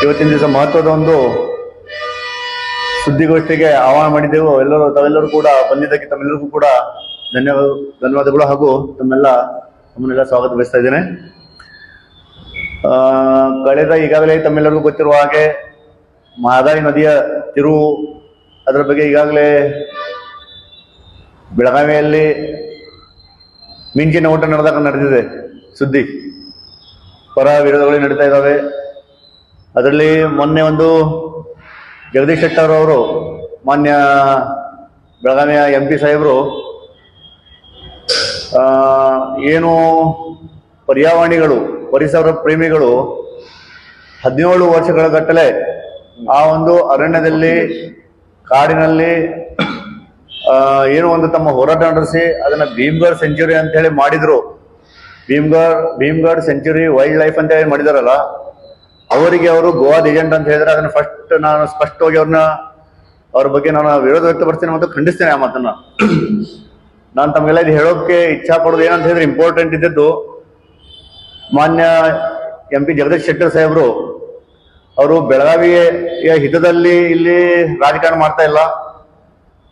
ಇವತ್ತಿನ ದಿವಸ ಮಹತ್ವದ ಒಂದು ಸುದ್ದಿಗೋಷ್ಠಿಗೆ ಆಹ್ವಾನ ಮಾಡಿದ್ದೆವು. ತಾವೆಲ್ಲರೂ ಕೂಡ ಬಂದಿದ್ದಕ್ಕೆ ತಮ್ಮೆಲ್ಲರಿಗೂ ಕೂಡ ಧನ್ಯವಾದಗಳು ಹಾಗೂ ತಮ್ಮನ್ನೆಲ್ಲ ಸ್ವಾಗತ ಬಯಸ್ತಾ ಇದ್ದೇನೆ. ಈಗಾಗಲೇ ತಮ್ಮೆಲ್ಲರಿಗೂ ಗೊತ್ತಿರುವ ಹಾಗೆ ಮಹದಾಯಿ ನದಿಯ ತಿರುವು, ಅದರ ಬಗ್ಗೆ ಈಗಾಗಲೇ ಬೆಳಗಾವಿಯಲ್ಲಿ ಮಿಂಚಿನ ಓಟ ನಡೆದಿದೆ. ಸುದ್ದಿ ಪರ ವಿರೋಧಗಳು ನಡೀತಾ ಇದ್ದಾವೆ. ಅದರಲ್ಲಿ ಮೊನ್ನೆ ಒಂದು ಜಗದೀಶ್ ಶೆಟ್ಟರ್ ಅವರು, ಮಾನ್ಯ ಬೆಳಗಾವಿಯ MP ಸಾಹೇಬರು, ಏನು ಪರ್ಯಾವರಣಿಗಳು, ಪರಿಸರ ಪ್ರೇಮಿಗಳು 17 ವರ್ಷಗಳ ಗಟ್ಟಲೆ ಆ ಒಂದು ಅರಣ್ಯದಲ್ಲಿ, ಕಾಡಿನಲ್ಲಿ ಏನೋ ಒಂದು ತಮ್ಮ ಹೋರಾಟ ನಡೆಸಿ ಅದನ್ನ ಭೀಮ್ಗಢ್ ಸೆಂಚುರಿ ಅಂತ ಹೇಳಿ ಮಾಡಿದ್ರು. ಭೀಮ್ಗಢ್ ಸೆಂಚುರಿ ವೈಲ್ಡ್ ಲೈಫ್ ಅಂತ ಹೇಳಿ ಮಾಡಿದಾರಲ್ಲ, ಅವರಿಗೆ ಅವರು ಗೋವಾದ ಏಜೆಂಟ್ ಅಂತ ಹೇಳಿದ್ರೆ ಅದನ್ನ ಫಸ್ಟ್ ನಾನು ಸ್ಪಷ್ಟವಾಗಿ ಅವ್ರ ಬಗ್ಗೆ ನಾನು ವಿರೋಧ ವ್ಯಕ್ತಪಡಿಸ್ತೇನೆ ಮತ್ತು ಖಂಡಿಸ್ತೇನೆ ಆ ಮಾತನ್ನ. ನಾನು ತಮಗೆಲ್ಲ ಇದು ಹೇಳೋಕೆ ಇಚ್ಛಾ ಪಡೋದು ಏನಂತ ಹೇಳಿದ್ರೆ, ಇಂಪಾರ್ಟೆಂಟ್ ಇದ್ದದ್ದು, ಮಾನ್ಯ MP ಜಗದೀಶ್ ಶೆಟ್ಟರ್ ಸಾಹೇಬರು ಅವರು ಬೆಳಗಾವಿಯ ಹಿತದಲ್ಲಿ ಇಲ್ಲಿ ರಾಜಕಾರಣ ಮಾಡ್ತಾ ಇಲ್ಲ.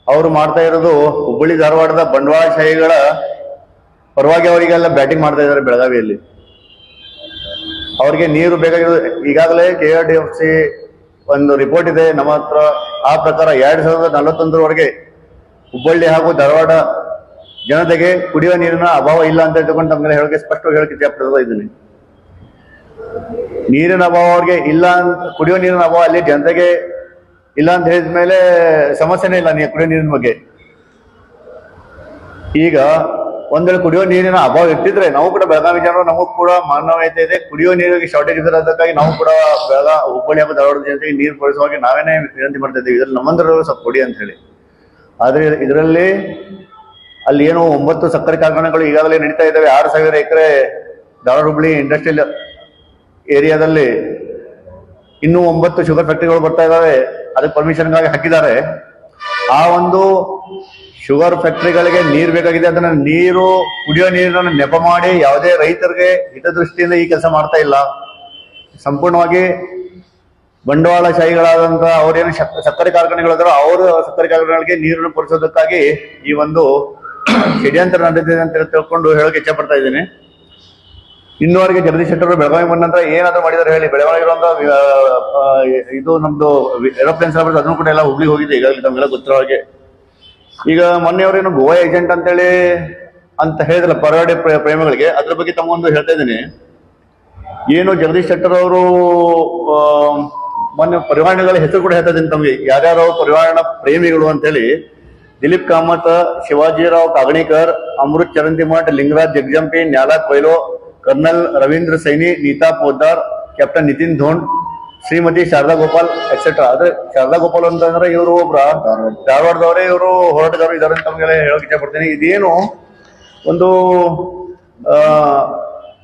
ಅವರು ಮಾಡ್ತಾ ಇರೋದು ಹುಬ್ಬಳ್ಳಿ ಧಾರವಾಡದ ಬಂಡವಾಳಶಾಹಿಗಳ ಪರವಾಗಿ ಅವರಿಗೆಲ್ಲ ಬ್ಯಾಟಿಂಗ್ ಮಾಡ್ತಾ ಇದ್ದಾರೆ. ಬೆಳಗಾವಿಯಲ್ಲಿ ಅವ್ರಿಗೆ ನೀರು ಬೇಕಾಗಿರೋದು. ಈಗಾಗಲೇ KRDFC ಒಂದು ರಿಪೋರ್ಟ್ ಇದೆ ನಮ್ಮ ಹತ್ರ. ಆ ಪ್ರಕಾರ 2041 ಹುಬ್ಬಳ್ಳಿ ಹಾಗೂ ಧಾರವಾಡ ಜನತೆಗೆ ಕುಡಿಯುವ ನೀರಿನ ಅಭಾವ ಇಲ್ಲ ಅಂತ ಹೇಳ್ಕೊಂಡು ತಮ್ಗೆ ಹೇಳೋಕೆ ಸ್ಪಷ್ಟವಾಗಿ ಹೇಳಕ್ಕೆ ಇಚ್ಛೆಪಡ್ತಾ ಇದ್ದೀನಿ. ನೀರಿನ ಅಭಾವ ಅವ್ರಿಗೆ ಇಲ್ಲ ಅಂತ, ಕುಡಿಯುವ ನೀರಿನ ಅಭಾವ ಅಲ್ಲಿ ಜನತೆಗೆ ಇಲ್ಲ ಅಂತ ಹೇಳಿದ ಮೇಲೆ ಸಮಸ್ಯೆನೇ ಇಲ್ಲ ಕುಡಿಯೋ ನೀರಿನ ಬಗ್ಗೆ. ಈಗ ಒಂದ್ ವೇಳೆ ಕುಡಿಯೋ ನೀರಿನ ಅಭಾವ ಇರ್ತಿದ್ರೆ ನಾವು ಕೂಡ ಬೆಳಗಾವಿ ಜನರು, ನಮಗೂ ಕೂಡ ಮಾನವೀಯತೆ ಇದೆ. ಕುಡಿಯೋ ನೀರಿಗೆ ಶಾರ್ಟೇಜ್ ಇರೋದಕ್ಕಾಗಿ ನಾವು ಕೂಡ ಹುಬ್ಬಳ್ಳಿ ಹಾಗೂ ಧಾರವಾಡ ಜನತೆಗೆ ನೀರು ಪೂರೈಸುವಾಗ ನಾವೇನೇ ವಿನಂತಿ ಮಾಡ್ತಾ ಇದ್ದೀವಿ, ಇದ್ರಲ್ಲಿ ನಮ್ಮಂದ್ರೂ ಸ್ವಲ್ಪ ಕೊಡಿ ಅಂತ ಹೇಳಿ. ಆದ್ರೆ ಇದರಲ್ಲಿ ಅಲ್ಲಿ ಏನು 9 ಸಕ್ಕರೆ ಕಾರ್ಖಾನೆಗಳು ಈಗಾಗಲೇ ನಡೀತಾ ಇದ್ದಾವೆ. 6,000 ಎಕರೆ ಧಾರವಾಡ ಹುಬ್ಬಳ್ಳಿ ಇಂಡಸ್ಟ್ರಿಯಲ್ ಏರಿಯಾದಲ್ಲಿ ಇನ್ನೂ 9 ಶುಗರ್ ಫ್ಯಾಕ್ಟರಿಗಳು ಬರ್ತಾ ಇದ್ದಾವೆ. ಅದಕ್ಕೆ ಪರ್ಮಿಷನ್ಗಾಗಿ ಹಾಕಿದ್ದಾರೆ. ಆ ಒಂದು ಶುಗರ್ ಫ್ಯಾಕ್ಟರಿಗಳಿಗೆ ನೀರು ಬೇಕಾಗಿದೆ. ಅದನ್ನ ನೀರು, ಕುಡಿಯೋ ನೀರನ್ನು ನೆಪ ಮಾಡಿ ಯಾವುದೇ ರೈತರಿಗೆ ಹಿತದೃಷ್ಟಿಯಿಂದ ಈ ಕೆಲಸ ಮಾಡ್ತಾ ಇಲ್ಲ. ಸಂಪೂರ್ಣವಾಗಿ ಬಂಡವಾಳಶಾಹಿಗಳಾದಂತ ಅವ್ರೇನು ಸಕ್ಕರೆ ಕಾರ್ಖಾನೆಗಳಿದಾರೋ ಅವರು ಸಕ್ಕರೆ ಕಾರ್ಖಾನೆಗಳಿಗೆ ನೀರನ್ನು ಪೂರೈಸೋದಕ್ಕಾಗಿ ಈ ಒಂದು ಷಡ್ಯಂತ್ರ ನಡೆದಿದೆ ಅಂತ ತಿಳ್ಕೊಂಡು ಹೇಳೋಕೆ ಇಚ್ಛೆ ಪಡ್ತಾ ಇದ್ದೀನಿ. ಇನ್ನುವರೆಗೆ ಜಗದೀಶ್ ಶೆಟ್ಟರ್ ಬೆಳಗಾವಿ ಬಂದ ನಂತರ ಏನಾದ್ರು ಮಾಡಿದಾರೆ ಹೇಳಿ? ಬೆಳಗಾವಿ ಇರುವಂತ ಇದು ನಮ್ದು ಏರೋಪ್ಲೇನ್ ಸರ್ವಿಸ್ ಅದನ್ನು ಕೂಡ ಎಲ್ಲ ಹುಬ್ಳಿ ಹೋಗಿದೆ ಈಗಾಗಲೇ ತಮ್ಗೆಲ್ಲ ಗೊತ್ತಿರೋ ಹಾಗೆ. ಈಗ ಮೊನ್ನೆಯವ್ರೇನು ಗೋವಾ ಏಜೆಂಟ್ ಅಂತೇಳಿ ಅಂತ ಹೇಳಿದ್ರಲ್ಲ ಪರ್ಯಾವರಣ ಪ್ರೇಮಿಗಳಿಗೆ, ಅದ್ರ ಬಗ್ಗೆ ತಮಗೊಂದು ಹೇಳ್ತಾ ಇದ್ದೀನಿ. ಏನು ಜಗದೀಶ್ ಶೆಟ್ಟರ್ ಅವರು ಮೊನ್ನೆ ಪರಿವಾರಗಳ ಹೆಸರು ಕೂಡ ಹೇಳ್ತಾ ಇದ್ದೀನಿ ತಮಗೆ, ಯಾರ್ಯಾರು ಪರಿವಾರಣ ಪ್ರೇಮಿಗಳು ಅಂತೇಳಿ. Dilip Kamat, Shivajirao Kaganikar, Amrit Charantimath, Lingaraj Jagajampi, Nyla Coelho, colonel Ravindra Saini, Neeta Poddar, captain Nitin Dhond, Shrimati Sharada Gopal et cetera. ಆದ್ರೆ ಶಾರದಾ ಗೋಪಾಲ್ ಅಂತಂದ್ರೆ ಇವರು ಒಬ್ರ ಧಾರವಾಡದವರೇ, ಇವರು ಹೋರಾಟಗಾರರು ಇದಾರೆ ಅಂತ ತಮ್ಗೆಲ್ಲ ಹೇಳೋಕೆ ಇಚ್ಛೆ ಪಡ್ತೀನಿ. ಇದೇನು ಒಂದು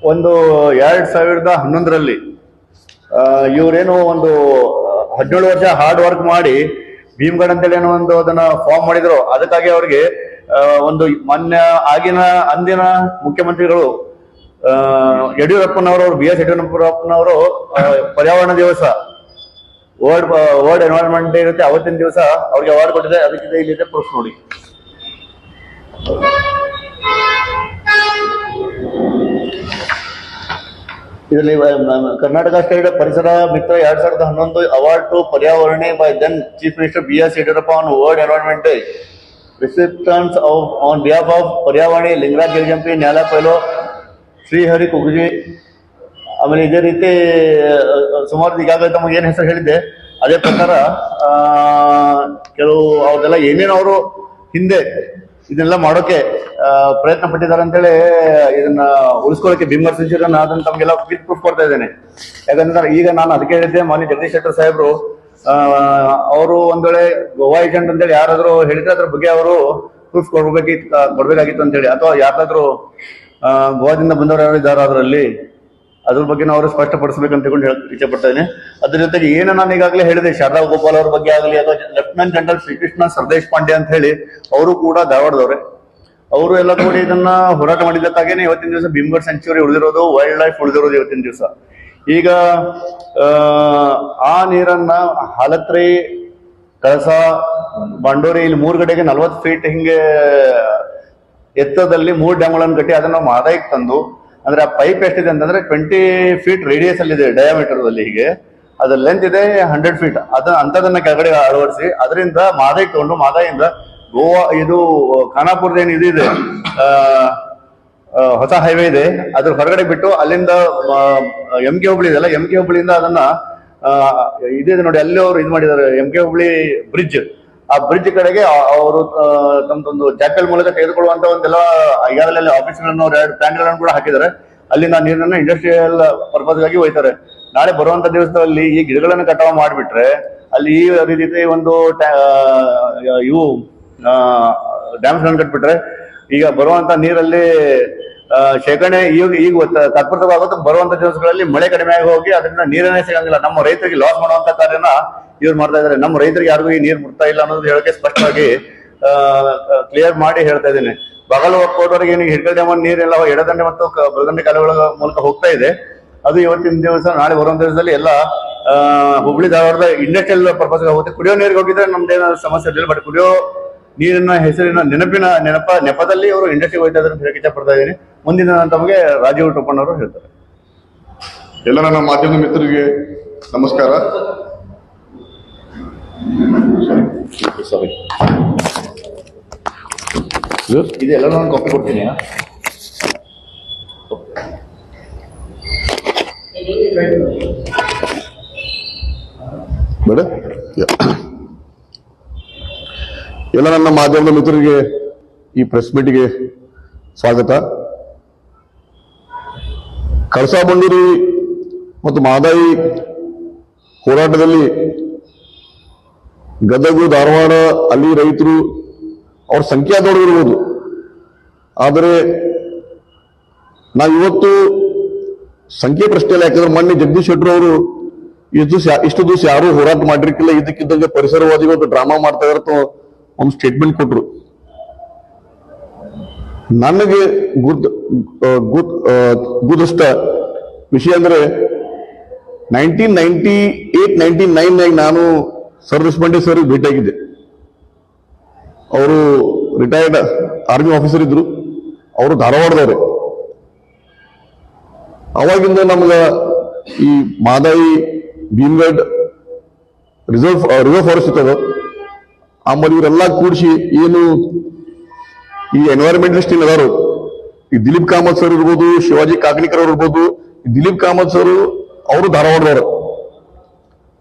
2011ರಲ್ಲಿ ಇವರೇನು ಒಂದು 17 ವರ್ಷ ಹಾರ್ಡ್ ವರ್ಕ್ ಮಾಡಿ ಭೀಮ್ಗಢ್ ಅಂತೇಳಿ ಏನೋ ಒಂದು ಅದನ್ನ ಫಾರ್ಮ್ ಮಾಡಿದ್ರು. ಅದಕ್ಕಾಗಿ ಅವ್ರಿಗೆ ಒಂದು ಅಂದಿನ ಮುಖ್ಯಮಂತ್ರಿಗಳು ಯಡಿಯೂರಪ್ಪನವರು, BS ಯಡಿಯೂರಪ್ಪನವರು ಪರ್ಯಾವರಣ ದಿವಸ ವರ್ಲ್ಡ್ ಎನ್ವೈರನ್ಮೆಂಟ್ ಡೇ ಇರುತ್ತೆ, ಅವತ್ತಿನ ದಿವಸ ಅವ್ರಿಗೆ ಅವಾರ್ಡ್ ಕೊಟ್ಟಿದೆ. ಅದಕ್ಕಿಂತ ಇಲ್ಲಿದೆ ಪ್ರೂಫ್ ನೋಡಿ. ಇದರಲ್ಲಿ Karnataka state Parisara Mitra 2011 award to Paryavarane by then chief minister BS Yediyurappa on world environment day. Recipients on behalf of Paryavarane Lingaraj Jagajampi, Nyla Coelho, Shrihari Kugji. ಆಮೇಲೆ ಇದೇ ರೀತಿ ಸುಮಾರು ಈಗಾಗಲೇ ತಮಗೆ ಏನ್ ಹೆಸರು ಹೇಳಿದ್ದೆ ಅದೇ ಪ್ರಕಾರ ಕೆಲವು ಅವ್ರದೆಲ್ಲ ಏನೇನು ಅವರು ಹಿಂದೆ ಇದನ್ನೆಲ್ಲ ಮಾಡೋಕೆ ಪ್ರಯತ್ನ ಪಟ್ಟಿದ್ದಾರೆ ಅಂತೇಳಿ ಇದನ್ನ ಉಳಿಸ್ಕೊಳ್ಳೋಕೆ ಭೀಮ್ಗಢ್ ಸೆಂಚುರಿಯನ್ನ ಅದನ್ನ ತಮಗೆಲ್ಲ ವಿತ್ ಪ್ರೂಫ್ ಕೊಡ್ತಾ ಇದ್ದೇನೆ. ಯಾಕಂದ್ರೆ ಈಗ ನಾನು ಅದಕ್ಕೆ ಹೇಳಿದ್ದೆ, ಮಾನ್ಯ ಜಗದೀಶ್ ಶೆಟ್ಟರ್ ಸಾಹೇಬ್ರು ಅವರು ಒಂದ್ ವೇಳೆ ಗೋವಾ ಏಜೆಂಟ್ ಅಂತೇಳಿ ಯಾರಾದ್ರೂ ಹೇಳಿದ್ರೆ ಅದ್ರ ಬಗ್ಗೆ ಅವರು ಪ್ರೂಫ್ ಕೊಡ್ಬೇಕಾಗಿತ್ತು ಅಂತೇಳಿ, ಅಥವಾ ಯಾರಾದ್ರೂ ಗೋವಾದಿಂದ ಬಂದವರು ಯಾರು ಇದ್ದಾರೆ ಅದರಲ್ಲಿ, ಅದ್ರ ಬಗ್ಗೆ ಅವರು ಸ್ಪಷ್ಟಪಡಿಸಬೇಕಂತ ಹೇಳಿ ಇಚ್ಛೆ ಪಡ್ತಾ ಇದ್ದೀನಿ. ಅದ್ರ ಜೊತೆಗೆ ಏನು ನಾನು ಈಗಾಗಲೇ ಹೇಳಿದೆ, ಶಾರದಾ ಗೋಪಾಲ್ ಅವ್ರ ಬಗ್ಗೆ ಆಗಲಿ, ಅಥವಾ ಲೆಫ್ಟಿನೆಂಟ್ ಜನರಲ್ ಶ್ರೀಕೃಷ್ಣ ಸರ್ದೇಶ್ ಪಾಂಡೆ ಅಂತ ಹೇಳಿ, ಅವರು ಕೂಡ ಧಾರವಾಡದವ್ರೆ. ಅವರು ಎಲ್ಲ ಕೂಡಿ ಇದನ್ನ ಹೋರಾಟ ಮಾಡಿದ್ದಕ್ಕಾಗೇನೆ ಇವತ್ತಿನ ದಿವಸ ಭೀಮ್ಗಢ್ ಸೆಂಚುರಿ ಉಳಿದಿರೋದು, ವೈಲ್ಡ್ ಲೈಫ್ ಉಳಿದಿರೋದು ಇವತ್ತಿನ ದಿವಸ. ಈಗ ಆ ನೀರನ್ನ ಹಾಲತ್ರಿ, ಕಳಸ, ಬಂಡೂರಿ ಇಲ್ಲಿ 3 ಕಡೆಗೆ 40 ಫೀಟ್ ಹಿಂಗೆ ಎತ್ತರದಲ್ಲಿ 3 ಡ್ಯಾಮ್ಗಳನ್ನು ಕಟ್ಟಿ ಅದನ್ನ ನಾವು ಮಾದಾಯಿಗೆ ತಂದು, ಅಂದ್ರೆ ಆ ಪೈಪ್ ಎಷ್ಟಿದೆ ಅಂತಂದ್ರೆ 20 ಫೀಟ್ ರೇಡಿಯಸ್ ಅಲ್ಲಿ ಇದೆ, ಡಯಾಮೀಟರ್ ಅಲ್ಲಿ. ಹೀಗೆ ಅದ್ರ ಲೆಂತ್ ಇದೆ 100 ಫೀಟ್. ಅಂತದನ್ನ ಕೆಳಗಡೆ ಅಳವಡಿಸಿ ಅದರಿಂದ ಮಾದಾಯಿಗೆ ತಗೊಂಡು, ಮಾದಾಯಿಂದ ಗೋವಾ ಇದು ಖಾನಾಪುರದ ಏನು ಇದು ಇದೆ, ಹೊಸ ಹೈವೇ ಇದೆ, ಅದ್ರ ಹೊರಗಡೆ ಬಿಟ್ಟು ಅಲ್ಲಿಂದ MK ಹುಬ್ಳಿ ಇದೆಲ್ಲ, MK ಹುಬ್ಳಿಯಿಂದ ಅದನ್ನ ಇದೆ ನೋಡಿ, ಅಲ್ಲಿ ಅವರು ಇದು ಮಾಡಿದ್ದಾರೆ, MK ಹುಬ್ಳಿ ಬ್ರಿಡ್ಜ್. ಆ ಬ್ರಿಡ್ಜ್ ಕಡೆಗೆ ಅವರು ತಮ್ಮದೊಂದು ಜಾಕಲ್ ಮೂಲಕ ತೆಗೆದುಕೊಳ್ಳುವಂತ ಒಂದೆಲ್ಲ ಈಗಾಗಲೇ ಆಫೀಸ್ಗಳನ್ನು 2 ಪ್ಲಾಂಟ್ಗಳನ್ನು ಕೂಡ ಹಾಕಿದ್ದಾರೆ. ಅಲ್ಲಿಂದ ನೀರನ್ನ ಇಂಡಸ್ಟ್ರಿಯಲ್ ಪರ್ಪಸ್ಗಾಗಿ ಒಯ್ತಾರೆ. ನಾಳೆ ಬರುವಂತ ದಿವಸದಲ್ಲಿ ಈ ಗಿಡಗಳನ್ನು ಕಟಾವು ಮಾಡಿಬಿಟ್ರೆ ಅಲ್ಲಿ ಈ ರೀತಿ ಒಂದು ಇವು ಡ್ಯಾಮ್ಸ್ ಗಳನ್ನು ಕಟ್ಬಿಟ್ರೆ ಈಗ ಬರುವಂತ ನೀರಲ್ಲಿ ಶೇಖರಣೆ ಈಗ ತತ್ಪರವಾಗುತ್ತೆ. ಬರುವಂತ ದಿವಸಗಳಲ್ಲಿ ಮಳೆ ಕಡಿಮೆ ಆಗಿ ಹೋಗಿ ಅದರಿಂದ ನೀರನ್ನೇ ಸಿಗಂಗಿಲ್ಲ. ನಮ್ಮ ರೈತರಿಗೆ ಲಾಸ್ ಮಾಡುವಂತ ಕಾರ್ಯನ ಇವ್ರು ಮಾಡ್ತಾ ಇದ್ದಾರೆ. ನಮ್ಮ ರೈತರಿಗೆ ಯಾರಿಗೂ ಈ ನೀರು ಮುಟ್ತಾ ಇಲ್ಲ ಅನ್ನೋದು ಹೇಳಕ್ಕೆ ಸ್ಪಷ್ಟವಾಗಿ ಕ್ಲಿಯರ್ ಮಾಡಿ ಹೇಳ್ತಾ ಇದ್ದೀನಿ. ಬಾಗಲಕೋಟೆವರೆಗೆ ಏನು ಹಿಡ್ಕಲ್ ಡ್ಯಾಮ್ ನೀರೆಲ್ಲ ಎಡದಂಡೆ ಮತ್ತು ಬಲದಂಡೆ ಕಾಲುಗಳ ಮೂಲಕ ಹೋಗ್ತಾ ಇದೆ. ಅದು ಇವತ್ತಿನ ದಿವಸ, ನಾಳೆ ಬರುವಂತ ದಿವಸದಲ್ಲಿ ಎಲ್ಲ ಹುಬ್ಳಿ ಧಾರವಾಡದ ಇಂಡಸ್ಟ್ರಿಯಲ್ ಪರ್ಪಸ್ಗೆ ಹೋಗುತ್ತೆ. ಕುಡಿಯೋ ನೀರಿಗೆ ಹೋಗಿದ್ರೆ ನಮ್ದೇನಾದ್ರು ಸಮಸ್ಯೆ ಇರಲಿಲ್ಲ. ಬಟ್ ಕುಡಿಯೋ ನೀರಿನ ಹೆಸರಿನ ನೆಪದಲ್ಲಿ ಅವರು ಇಂಡಸ್ಟ್ರಿಗೆ ಹೋಗ್ತಾ ಇದ್ದಾರೆ ಅಂತ ಹೇಳಕ್ಕೆ ಇಚ್ಛೆ ಪಡ್ತಾ ಇದ್ದೀನಿ. ಮುಂದಿನ ತಮಗೆ ರಾಜೀವ್ ಟೋಪಣ್ಣವರು ಹೇಳ್ತಾರೆ. ಎಲ್ಲ ನನ್ನ ಮಾಧ್ಯಮದ ಮಿತ್ರರಿಗೆ ನಮಸ್ಕಾರ. ಸಾರಿ, ಇದೆಲ್ಲ ನಾನು ಕಾಪಿ ಕೊಡ್ತೀನಿ. ಬೇಡ. ಎಲ್ಲ ನನ್ನ ಮಾಧ್ಯಮದ ಮಿತ್ರರಿಗೆ ಈ ಪ್ರೆಸ್ ಮೀಟ್ಗೆ ಸ್ವಾಗತ. ಕಳಸಾ ಬಂಡೂರಿ ಮತ್ತು ಮಹದಾಯಿ ಹೋರಾಟದಲ್ಲಿ ಗದಗ, ಧಾರವಾಡ ಅಲ್ಲಿ ರೈತರು ಅವ್ರ ಸಂಖ್ಯೆ ದೊಡ್ಡದಿರ್ಬೋದು. ಆದರೆ ನಾವಿವತ್ತು ಸಂಖ್ಯೆ ಪ್ರಶ್ನೆ ಇಲ್ಲ. ಯಾಕಂದ್ರೆ ಮೊನ್ನೆ ಜಗದೀಶ್ ಶೆಟ್ಟರ್ ಅವರು ಇಷ್ಟು ದಿವಸ ಯಾರು ಹೋರಾಟ ಮಾಡಿರ್ಕಿಲ್ಲ, ಇದಕ್ಕಿದ್ದಂಗೆ ಪರಿಸರವಾದಿಗಳು ಡ್ರಾಮಾ ಮಾಡ್ತಾ ಇರೋ ಒಂದು ಸ್ಟೇಟ್ಮೆಂಟ್ ಕೊಟ್ರು. ನನಗೆ ಗುದಷ್ಟ ವಿಷಯ ಅಂದ್ರೆ 1998-99 ನಾನು ಸರ್ ದೇಶಪಾಂಡೆ ಸರ್ ಭೇಟಿಯಾಗಿದ್ದೆ. ಅವರು ರಿಟೈರ್ಡ್ ಆರ್ಮಿ ಆಫೀಸರ್ ಇದ್ರು. ಅವರು ಧಾರವಾಡದವ್ರೆ. ಅವಾಗಿಂದ ನಮ್ಗ ಈ ಮಾದಾಯಿ, ಭೀಮ್ಗಢ್ ರಿಸರ್ವ್ ಫಾರೆಸ್ಟ್ ಇರ್ತದ. ಆಮೇಲೆ ಇವರೆಲ್ಲ ಕೂಡಿಸಿ ಏನು ಈ ಎನ್ವೈರನ್ಮೆಂಟಲಿಸ್ಟ್ ಏನಾದ್ರು, ಈ ದಿಲೀಪ್ ಕಾಮತ್ ಸರ್ ಇರ್ಬೋದು, ಶಿವಾಜಿ ಕಾಕಣಿಕರ್ ಅವ್ರು ಇರ್ಬೋದು. ದಿಲೀಪ್ ಕಾಮತ್ ಸರ್ ಅವರು ಧಾರವಾಡದವರು.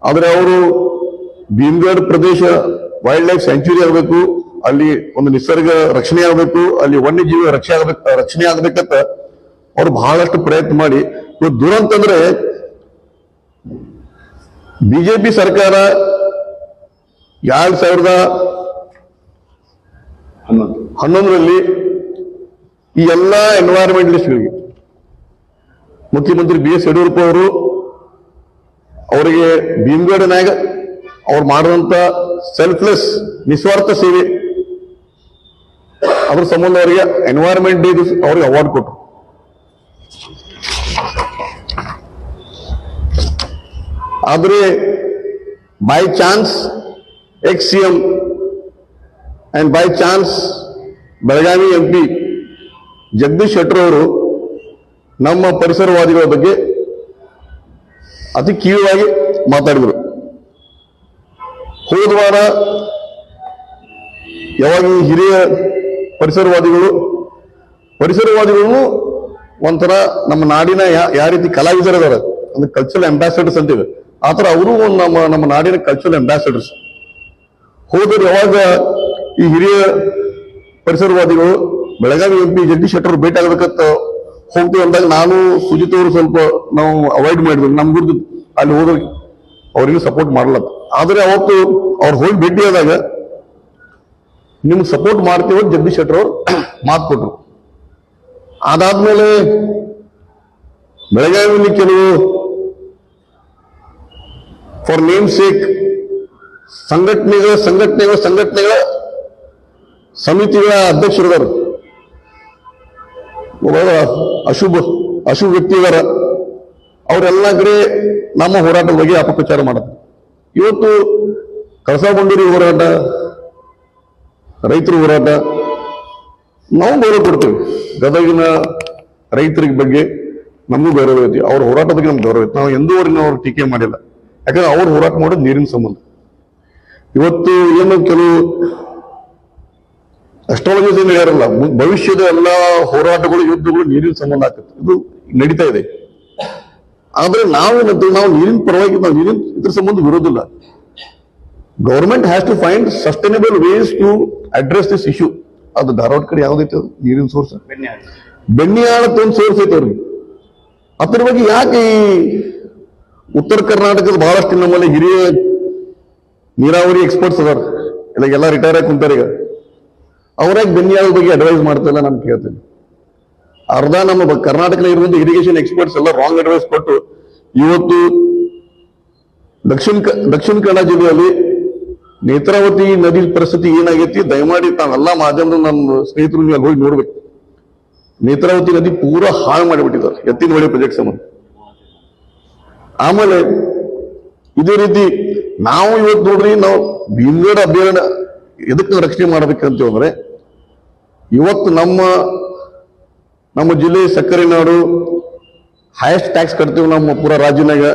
ಆದ್ರೆ ಅವರು ಭೀಮ್ಗಢ್ ಪ್ರದೇಶ ವೈಲ್ಡ್ ಲೈಫ್ ಸ್ಯಾಂಕ್ಚುರಿ ಆಗಬೇಕು, ಅಲ್ಲಿ ಒಂದು ನಿಸರ್ಗ ರಕ್ಷಣೆ ಆಗಬೇಕು, ಅಲ್ಲಿ ವನ್ಯಜೀವಿ ರಕ್ಷಣೆ ಆಗ್ಬೇಕಂತ ಅವ್ರು ಬಹಳಷ್ಟು ಪ್ರಯತ್ನ ಮಾಡಿ ಇವತ್ತು ದುರಂತ ಅಂದ್ರೆ ಬಿಜೆಪಿ ಸರ್ಕಾರ 2011ರಲ್ಲಿ ಈ ಎಲ್ಲಾ ಎನ್ವೈರನ್ಮೆಂಟಲಿಸ್ಟ್ಗಳಿಗೆ ಮುಖ್ಯಮಂತ್ರಿ BS ಯಡಿಯೂರಪ್ಪ ಅವರು ಅವರಿಗೆ ಭೀಮ್ಗಢನಾಗ ಅವ್ರು ಮಾಡುವಂತ ಸೆಲ್ಫ್ಲೆಸ್ ನಿಸ್ವಾರ್ಥ ಸೇವೆ ಅದ್ರ ಸಂಬಂಧ ಅವರಿಗೆ ಎನ್ವೈರನ್ಮೆಂಟ್ ಡೇ ಅವ್ರಿಗೆ ಅವಾರ್ಡ್ ಕೊಟ್ಟರು. ಆದ್ರೆ by chance ex-CM and by chance Belagavi MP Jagadish Shettar ಅವರು ನಮ್ಮ ಪರಿಸರವಾದಿಗಳ ಬಗ್ಗೆ ಅತಿ ಕೀಳಾಗಿ ಮಾತಾಡಿದರು. ಹೋದ ವಾರ ಯಾವಾಗ ಈ ಹಿರಿಯ ಪರಿಸರವಾದಿಗಳು ಒಂಥರ ನಮ್ಮ ನಾಡಿನ ಯಾವ ರೀತಿ ಕಲಾವಿದರಿದ್ದಾರೆ ಅಂದ್ರೆ ಕಲ್ಚರಲ್ ಅಂಬಾಸಿಡರ್ಸ್ ಅಂತೀವಿ, ಆತರ ಅವರು ನಮ್ಮ ನಾಡಿನ ಕಲ್ಚರಲ್ ಅಂಬಾಸಿಡರ್ಸ್. ಹೋದರು ಯಾವಾಗ ಈ ಹಿರಿಯ ಪರಿಸರವಾದಿಗಳು ಬೆಳಗಾವಿ MP ಜಗದೀಶ್ ಶೆಟ್ಟರ್ ಭೇಟಿ ಆಗ್ಬೇಕಂತ ಹೋಗ್ತೀವಿ ಅಂದಾಗ ನಾನು ಸುಜಿತ್ ಅವರು ಸ್ವಲ್ಪ ನಾವು ಅವಾಯ್ಡ್ ಮಾಡಿದ್ವಿ. ನಮ್ ಗುರ್ದು ಅಲ್ಲಿ ಹೋದ್ರೆ ಅವ್ರಿಗೂ ಸಪೋರ್ಟ್ ಮಾಡಲ್ಲ. ಆದ್ರೆ ಅವತ್ತು ಅವ್ರು ಹೋಗಿ ಭೇಟಿ ಆದಾಗ ನಿಮ್ಗೆ ಸಪೋರ್ಟ್ ಮಾಡ್ತೀವಿ ಅಂತ ಜಗದೀಶ್ ಶೆಟ್ಟರ್ ಅವ್ರು ಮಾತು ಕೊಟ್ರು. ಅದಾದ್ಮೇಲೆ ಬೆಳಗಾವಿಯಲ್ಲಿ ಕೆಲವು ಫಾರ್ ನೇಮ್ ಸೇಕ್ ಸಂಘಟನೆಗಳ ಸಮಿತಿಗಳ ಅಧ್ಯಕ್ಷರಿದ್ದಾರೆ. ಅಶುಭ ವ್ಯಕ್ತಿ ಇದಾರ. ಅವರೆಲ್ಲ ಕಡೆ ನಮ್ಮ ಹೋರಾಟದ ಬಗ್ಗೆ ಅಪಪ್ರಚಾರ ಮಾಡುತ್ತೆ. ಇವತ್ತು ಕಳಸಾ ಬಂಡೂರಿ ಹೋರಾಟ, ರೈತರ ಹೋರಾಟ ನಾವು ಗೌರವ ಕೊಡ್ತೇವೆ. ಗದಗಿನ ರೈತರಿಗೆ ಬಗ್ಗೆ ನಮಗೂ ಗೌರವ ಐತಿ, ಅವ್ರ ಹೋರಾಟದ ಬಗ್ಗೆ ನಮ್ಗೆ ಗೌರವ ಐತಿ. ನಾವು ಎಂದೂವರೆಗೂ ಅವ್ರ ಟೀಕೆ ಮಾಡಿಲ್ಲ, ಯಾಕಂದ್ರೆ ಅವ್ರು ಹೋರಾಟ ಮಾಡೋದು ನೀರಿನ ಸಂಬಂಧ. ಇವತ್ತು ಏನು ಕೆಲವು ಅಸ್ಟ್ರಾಲಜೀಸ್ ಏನು ಹೇಳಿರಲ್ಲ, ಭವಿಷ್ಯದ ಎಲ್ಲಾ ಹೋರಾಟಗಳು, ಯುದ್ಧಗಳು ನೀರಿನ ಸಂಬಂಧ ಆಗ್ತದೆ, ಇದು ನಡೀತಾ ಇದೆ. ಆದ್ರೆ ನಾವು ನೀರಿನ ಪರವಾಗಿ, ನಾವು ನೀರಿನ ಇದ್ರ ಸಂಬಂಧ ವಿರೋಧಿಲ್ಲ. Government has to find sustainable ways to address this issue. ಅದು ಧಾರವಾಡ ಕಡೆ ಯಾವ್ದೈತೆ ಅದು ನೀರಿನ ಸೋರ್ಸ್, ಬೆಣ್ಣಿಯಾಳದ ಒಂದು ಸೋರ್ಸ್ ಐತೆ ಅವ್ರಿಗೆ. ಅದ್ರ ಬಗ್ಗೆ ಯಾಕೆ ಈ ಉತ್ತರ ಕರ್ನಾಟಕದ ಬಹಳಷ್ಟು ನಮ್ಮಲ್ಲಿ ಹಿರಿಯ ನೀರಾವರಿ ಎಕ್ಸ್ಪರ್ಟ್ಸ್ ಅದಾರ, ಎಲ್ಲ ರಿಟೈರ್ ಆಗಿ ಕುಂತಾರ. ಈಗ ಅವ್ರಾಗ ಬೆನ್ನಿಯಾಳ ಬಗ್ಗೆ ಅಡ್ವೈಸ್ ಮಾಡ್ತಿಲ್ಲ ನಾನು ಕೇಳ್ತೇನೆ. ಅರ್ಧ ನಮ್ಮ ಕರ್ನಾಟಕದಲ್ಲಿ ಇರುವಂತ ಇರಿಗೇಷನ್ ಎಕ್ಸ್ಪರ್ಟ್ಸ್ ಎಲ್ಲ ರಾಂಗ್ ಅಡ್ವೈಸ್ ಕೊಟ್ಟು ಇವತ್ತು ದಕ್ಷಿಣ ಕನ್ನಡ ಜಿಲ್ಲೆಯಲ್ಲಿ ನೇತ್ರಾವತಿ ನದಿ ಪರಿಸ್ಥಿತಿ ಏನಾಗೈತಿ, ದಯಮಾಡಿ ತಾವೆಲ್ಲ ಮಾಧ್ಯಮದ ನನ್ನ ಸ್ನೇಹಿತರು ನೀವು ಹೋಗಿ ನೋಡ್ಬೇಕು. ನೇತ್ರಾವತಿ ನದಿ ಪೂರಾ ಹಾಳು ಮಾಡಿಬಿಟ್ಟಿದ್ದಾರೆ ಎತ್ತಿನ ಹೊಳೆ ಪ್ರಾಜೆಕ್ಟ್ ಸಂಬಂಧ. ಆಮೇಲೆ ಇದೇ ರೀತಿ ನಾವು ಇವತ್ತು ನೋಡ್ರಿ, ನಾವು ಭೀಮಗಢ ಅಭಯಾರಣ್ಯ ಎದಕ್ಕೆ ರಕ್ಷಣೆ ಮಾಡ್ಬೇಕಂತ ಹೇಳಿದ್ರೆ, ಇವತ್ತು ನಮ್ಮ ಜಿಲ್ಲೆ ಸಕ್ಕರೆ ನಾಡು, ಹೈಯೆಸ್ಟ್ ಟ್ಯಾಕ್ಸ್ ಕಟ್ತೀವಿ ನಮ್ಮ ಪೂರಾ ರಾಜ್ಯನಾಗ.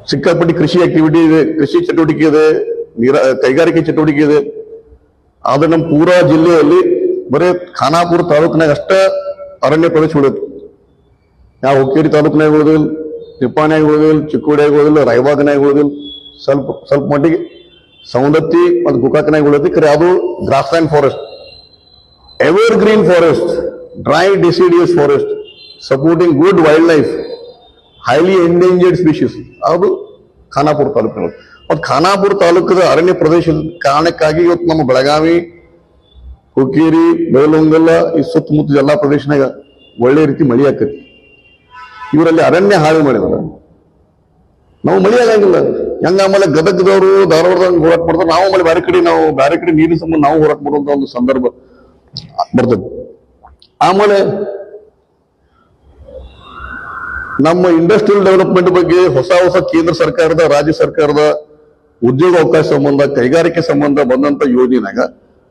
ಸಿಕ್ಕಾಪಟ್ಟಿ ಕೃಷಿ ಆಕ್ಟಿವಿಟಿ ಇದೆ, ಕೃಷಿ ಚಟುವಟಿಕೆ ಇದೆ, ಕೈಗಾರಿಕೆ ಚಟುವಟಿಕೆ ಇದೆ. ಆದ್ರೆ ನಮ್ಮ ಪೂರಾ ಜಿಲ್ಲೆಯಲ್ಲಿ ಬರೀ ಖಾನಾಪುರ ತಾಲೂಕಿನಾಗ ಅಷ್ಟ ಅರಣ್ಯ ಪ್ರದೇಶ ಉಳಿತು. ಯಾವ ಹುಕ್ಕೇರಿ ತಾಲೂಕಿನಾಗ ಉಳಿದಿಲ್ಲ, ನಿಪ್ಪಾಣಿಯಾಗ ಉಳಿದಿಲ್ಲ, ಚಿಕ್ಕೋಡಿಯಾಗ ಉಳಿದಿಲ್ಲ, ರಾಯಬಾಗ್ನಾಗ ಉಳಿದಿಲ್ಲ, ಸ್ವಲ್ಪ ಮಟ್ಟಿಗೆ ಸೌಂದತ್ತಿ ಮತ್ತು ಗೋಕಾಕ್ನಾಗ ಉಳಿದಿ. ಖರೆ ಅದು grassland forest, ever green forest, dry deciduous forest, supporting good wild life, highly endangered species, ಅದು ಖಾನಾಪುರ ತಾಲೂಕಿನ. ಮತ್ತು ಖಾನಾಪುರ ತಾಲೂಕದ ಅರಣ್ಯ ಪ್ರದೇಶದ ಕಾರಣಕ್ಕಾಗಿ ಇವತ್ತು ನಮ್ಮ ಬೆಳಗಾವಿ, ಹುಕ್ಕೇರಿ, ಬೆಳಲೊಂಗಲ ಈ ಸುತ್ತಮುತ್ತ ಎಲ್ಲಾ ಪ್ರದೇಶನಾಗ ಒಳ್ಳೆ ರೀತಿ ಮಳಿ ಆಕತಿ. ಇವರಲ್ಲಿ ಅರಣ್ಯ ಹಾಳು ಮಾಡಿದಾರ, ನಾವು ಮಳಿ ಆಗಂಗಿಲ್ಲ. ಹೆಂಗ ಆಮೇಲೆ ಗದಗದವರು ಧಾರವಾಡದಾಗ ಹೋರಾಟ ಮಾಡ್ತಾರೆ, ನಾವು ಆಮೇಲೆ ಬೇರೆ ಕಡೆ ನೀರಿನ ಸಂಬಂಧ ನಾವು ಹೋರಾಟ ಮಾಡುವಂತ ಒಂದು ಸಂದರ್ಭ ಬರ್ತದೆ. ಆಮೇಲೆ ನಮ್ಮ ಇಂಡಸ್ಟ್ರಿಯಲ್ ಡೆವಲಪ್ಮೆಂಟ್ ಬಗ್ಗೆ ಹೊಸ ಕೇಂದ್ರ ಸರ್ಕಾರದ, ರಾಜ್ಯ ಸರ್ಕಾರದ ಉದ್ಯೋಗ ಅವಕಾಶ ಸಂಬಂಧ, ಕೈಗಾರಿಕೆ ಸಂಬಂಧ ಬಂದಂತ ಯೋಜನೆಯಾಗ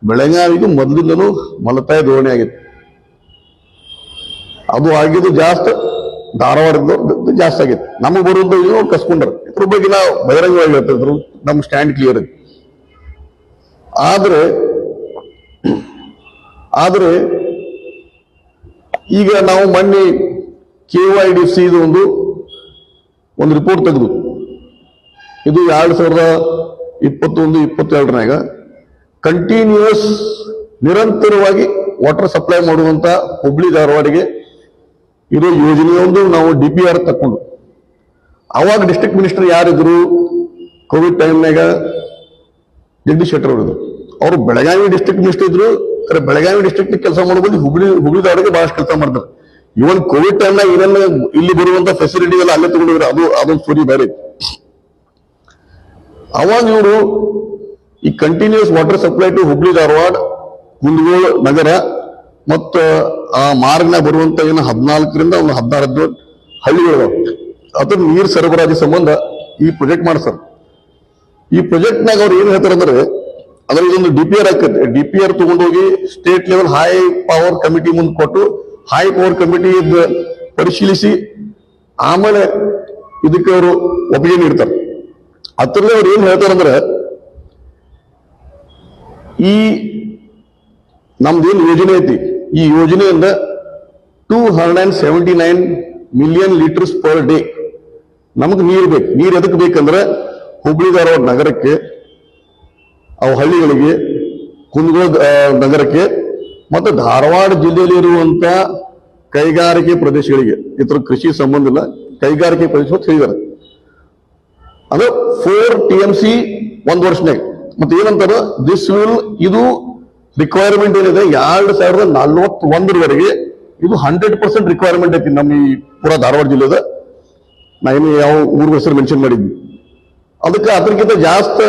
ಬೆಳಗಾವಿಗೂ ಮೊದಲಿಂದನೂ ಮಲತಾಯಿ ಧೋರಣೆ ಆಗಿತ್ತು. ಅದು ಆಗಿದ್ದು ಜಾಸ್ತಿ, ಧಾರವಾಡದ ಜಾಸ್ತಿ ಆಗಿತ್ತು. ನಮಗೆ ಬರುವಂತ ಕಸ್ಕೊಂಡ್ರ ಇದ್ರ ಬಗ್ಗೆ ನಾವು ಬಹಿರಂಗವಾಗಿ ಹೇಳ್ತಿದ್ರು, ನಮ್ಮ ಸ್ಟ್ಯಾಂಡ್ ಕ್ಲಿಯರ್ ಐತಿ. ಆದ್ರೆ ಈಗ ನಾವು ಮೊನ್ನೆ KYDC ಇದು ಒಂದು ರಿಪೋರ್ಟ್ ತೆಗೆದು, ಇದು 2021-22 ಕಂಟಿನ್ಯೂಸ್ ನಿರಂತರವಾಗಿ ವಾಟರ್ ಸಪ್ಲೈ ಮಾಡುವಂತ ಹುಬ್ಳಿ ಧಾರವಾಡಿಗೆ ಇರೋ ಯೋಜನೆಯೊಂದು ನಾವು DPR ತಕ್ಕೊಂಡು, ಅವಾಗ ಡಿಸ್ಟ್ರಿಕ್ಟ್ ಮಿನಿಸ್ಟರ್ ಯಾರಿದ್ರು ಕೋವಿಡ್ ಟೈಮ್ನಾಗ, ಜಗದೀಶ್ ಶೆಟ್ಟರ್ ಅವರಿದ್ರು. ಅವರು ಬೆಳಗಾವಿ ಡಿಸ್ಟ್ರಿಕ್ಟ್ ಮಿನಿಸ್ಟರ್ ಇದ್ರು. ಬೆಳಗಾವಿ ಡಿಸ್ಟ್ರಿಕ್ಟ್ ಕೆಲಸ ಮಾಡಬಹುದು, ಹುಬ್ಳಿ ಧಾರವಾಡಿಗೆ ಬಹಳಷ್ಟು ಕೆಲಸ ಮಾಡ್ತಾರೆ. ಇವನ್ ಕೋವಿಡ್ ಟೈಮ್ನಾಗ ಏನೆಲ್ಲ ಇಲ್ಲಿ ಬರುವಂತ ಫೆಸಿಲಿಟಿ ಎಲ್ಲ ಅಲ್ಲೇ ತಗೊಂಡಿದ್ರು, ಅದೊಂದು ಸ್ಟೋರಿ ಬೇರೆ. ಅವಾಗ ಇವರು ಈ continuous water supply to Hubli Dharwad, Kundagol ನಗರ ಮತ್ತು ಆ ಮಾರ್ಗ್ನಾಗ ಬರುವಂತ ಏನು 14ರಿಂದ 16 ಹಳ್ಳಿಗಳು ಅದ್ರ ನೀರು ಸರಬರಾಜು ಸಂಬಂಧ ಈ ಪ್ರಾಜೆಕ್ಟ್ ಮಾಡ್ತಾರೆ. ಈ ಪ್ರಾಜೆಕ್ಟ್ನಾಗ ಅವ್ರು ಏನ್ ಹೇಳ್ತಾರೆ ಅಂದ್ರೆ, ಅದ್ರಲ್ಲಿ ಒಂದು DPR ಹಾಕತ್ತೆ. DPR ತಗೊಂಡೋಗಿ state level high power committee ಮುಂದೆ ಕೊಟ್ಟು, ಹೈ ಪವರ್ ಕಮಿಟಿ ಪರಿಶೀಲಿಸಿ ಆಮೇಲೆ ಇದಕ್ಕೆ ಅವರು ಒಪ್ಪಿಗೆ ನೀಡ್ತಾರೆ. ಅದ್ರಲ್ಲಿ ಅವ್ರು ಏನ್ ಹೇಳ್ತಾರಂದ್ರೆ, ಈ ನಮ್ದೇನು ಯೋಜನೆ ಐತಿ, ಈ ಯೋಜನೆಯಿಂದ 279 ಮಿಲಿಯನ್ ಲೀಟರ್ಸ್ ಪರ್ ಡೇ ನಮಗೆ ನೀರು ಬೇಕು. ನೀರು ಎದಕ್ಕೆ ಬೇಕಂದ್ರೆ ಹುಬ್ಳಿ ಧಾರವಾಡ ನಗರಕ್ಕೆ, ಅವು ಹಳ್ಳಿಗಳಿಗೆ, ಕುಂದಗೋಳ ನಗರಕ್ಕೆ ಮತ್ತು ಧಾರವಾಡ ಜಿಲ್ಲೆಯಲ್ಲಿ ಇರುವಂತ ಕೈಗಾರಿಕೆ ಪ್ರದೇಶಗಳಿಗೆ. ಇತರ ಕೃಷಿ ಸಂಬಂಧ ಇಲ್ಲ, ಕೈಗಾರಿಕೆ ಪ್ರದೇಶ ಅಂತ ಹೇಳಿದ್ದಾರೆ. ಅದು 4 TMC ಒಂದು ವರ್ಷನಾಗ. ಮತ್ತೆ ಏನಂತಾರ, ಇದು ರಿಕ್ವೈರ್ಮೆಂಟ್ ಏನಿದೆ 2041 ಇದು 100% ರಿಕ್ವೈರ್ಮೆಂಟ್ ಐತಿ ನಮ್ಮ ಈ ಪೂರಾ ಧಾರವಾಡ ಜಿಲ್ಲೆದ. ನಾವೇನು ಯಾವ ಊರ ಹೆಸರು ಮೆನ್ಷನ್ ಮಾಡಿದ್ವಿ, ಅದಕ್ಕೆ ಅದಕ್ಕಿಂತ ಜಾಸ್ತಿ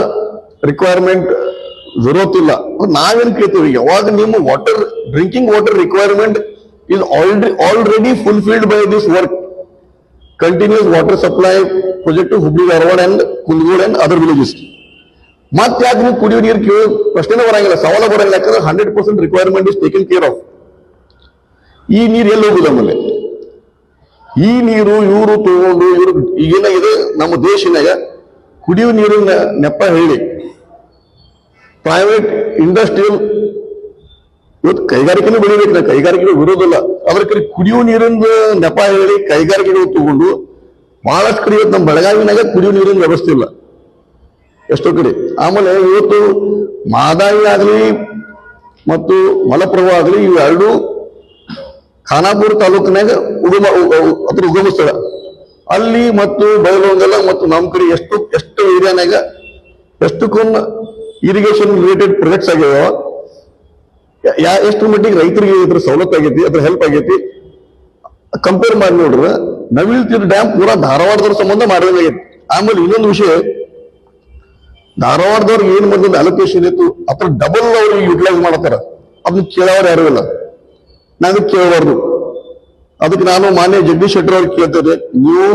ರಿಕ್ವೈರ್ಮೆಂಟ್ ಜರೂರತ್ ಇಲ್ಲ. ನಾವೇನ್ ಕೇಳ್ತೀವಿ, ಯಾವಾಗ ನಿಮ್ಮ drinking water requirement is already fulfilled by this work, continuous water supply project to Hubli, Dharwad and Kunjur and other villages. ಮತ್ತೆ ಯಾಕೆ ನೀವು ಕುಡಿಯೋ ನೀರು ಕೇಳೋ ಪ್ರಶ್ನೆನೇ ಬರಂಗಿಲ್ಲ, ಸವಾಲ ಬರಂಗಿಲ್ಲ. ಯಾಕಂದ್ರೆ 100% requirement is taken care of. ಈ ನೀರು ಎಲ್ಲಿ ಹೋಗುದು ಆಮೇಲೆ? ಈ ನೀರು ಇವರು ತಗೊಂಡು ಈಗೇನಾಗಿದೆ ನಮ್ಮ ದೇಶನಾಗ ಕುಡಿಯುವ ನೀರಿನ ನೆಪ ಹೇಳಿ ಪ್ರೈವೇಟ್ ಇಂಡಸ್ಟ್ರಿಯಲ್ ಇವತ್ತು ಕೈಗಾರಿಕೆನೂ ಬೆಳಿಬೇಕು, ನಾ ಕೈಗಾರಿಕೆಗಳು ವಿರೋಧಲ್ಲ, ಅದ್ರ ಕಡೆ ಕುಡಿಯುವ ನೀರಿನ ನೆಪ ಹೇಳಿ ಕೈಗಾರಿಕೆಗಳು ತಗೊಂಡು ಬಹಳಷ್ಟು ಕಡೆ ಇವತ್ತು ನಮ್ಮ ಬೆಳಗಾವಿನಾಗ ಕುಡಿಯುವ ನೀರಿನ ವ್ಯವಸ್ಥೆ ಇಲ್ಲ ಎಷ್ಟೋ ಕಡೆ. ಆಮೇಲೆ ಇವತ್ತು ಮಾದಾಯಿ ಆಗಲಿ ಮತ್ತು ಮಲಪ್ರಭಾ ಆಗಲಿ ಇವೆರಡು ಖಾನಾಪುರ ತಾಲೂಕಿನಾಗ ಉಗಮ ಸ್ಥಳ. ಅಲ್ಲಿ ಮತ್ತು ಬಯಲುವಂಗಲ ಮತ್ತು ನಮ್ಮ ಕಡೆ ಎಷ್ಟು ಏರಿಯಾನಾಗ ಎಷ್ಟಕ್ಕೊಂದು ಇರಿಗೇಷನ್ ರಿಲೇಟೆಡ್ ಪ್ರಾಜೆಕ್ಟ್ಸ್ ಆಗ್ಯಾವ. ಎಷ್ಟು ಮಟ್ಟಿಗೆ ರೈತರಿಗೆ ಇದ್ರ ಸವಲತ್ತು ಆಗೈತಿ, ಅದ್ರ ಹೆಲ್ಪ್ ಆಗೈತಿ ಕಂಪೇರ್ ಮಾಡಿ ನೋಡ್ರ ನವಿಲ್ ತೀರ್ ಡ್ಯಾಮ್ ಪೂರಾ ಧಾರವಾಡದವ್ರ ಸಂಬಂಧ ಮಾಡಿದಂಗಾಗೈತಿ. ಆಮೇಲೆ ಇನ್ನೊಂದು ವಿಷಯ, ಧಾರವಾಡದವ್ರಿಗೆ ಏನ್ ಮಾಡಿದ ಅಲೋಕೇಶನ್ ಇತ್ತು ಅದ್ರ ಡಬಲ್ ಅವ್ರಿಗೆ ಯುಟಿಲೈಸ್ ಮಾಡತ್ತಾರ. ಅದನ್ನ ಕೇಳೋರು ಯಾರು ಇಲ್ಲ, ನಾನು ಕೇಳಬಾರ್ದು. ಅದಕ್ಕೆ ನಾನು ಮಾನ್ಯ ಜಗದೀಶ್ ಶೆಟ್ಟರ್ ಅವ್ರಿಗೆ ಕೇಳ್ತೇನೆ, ನೀವು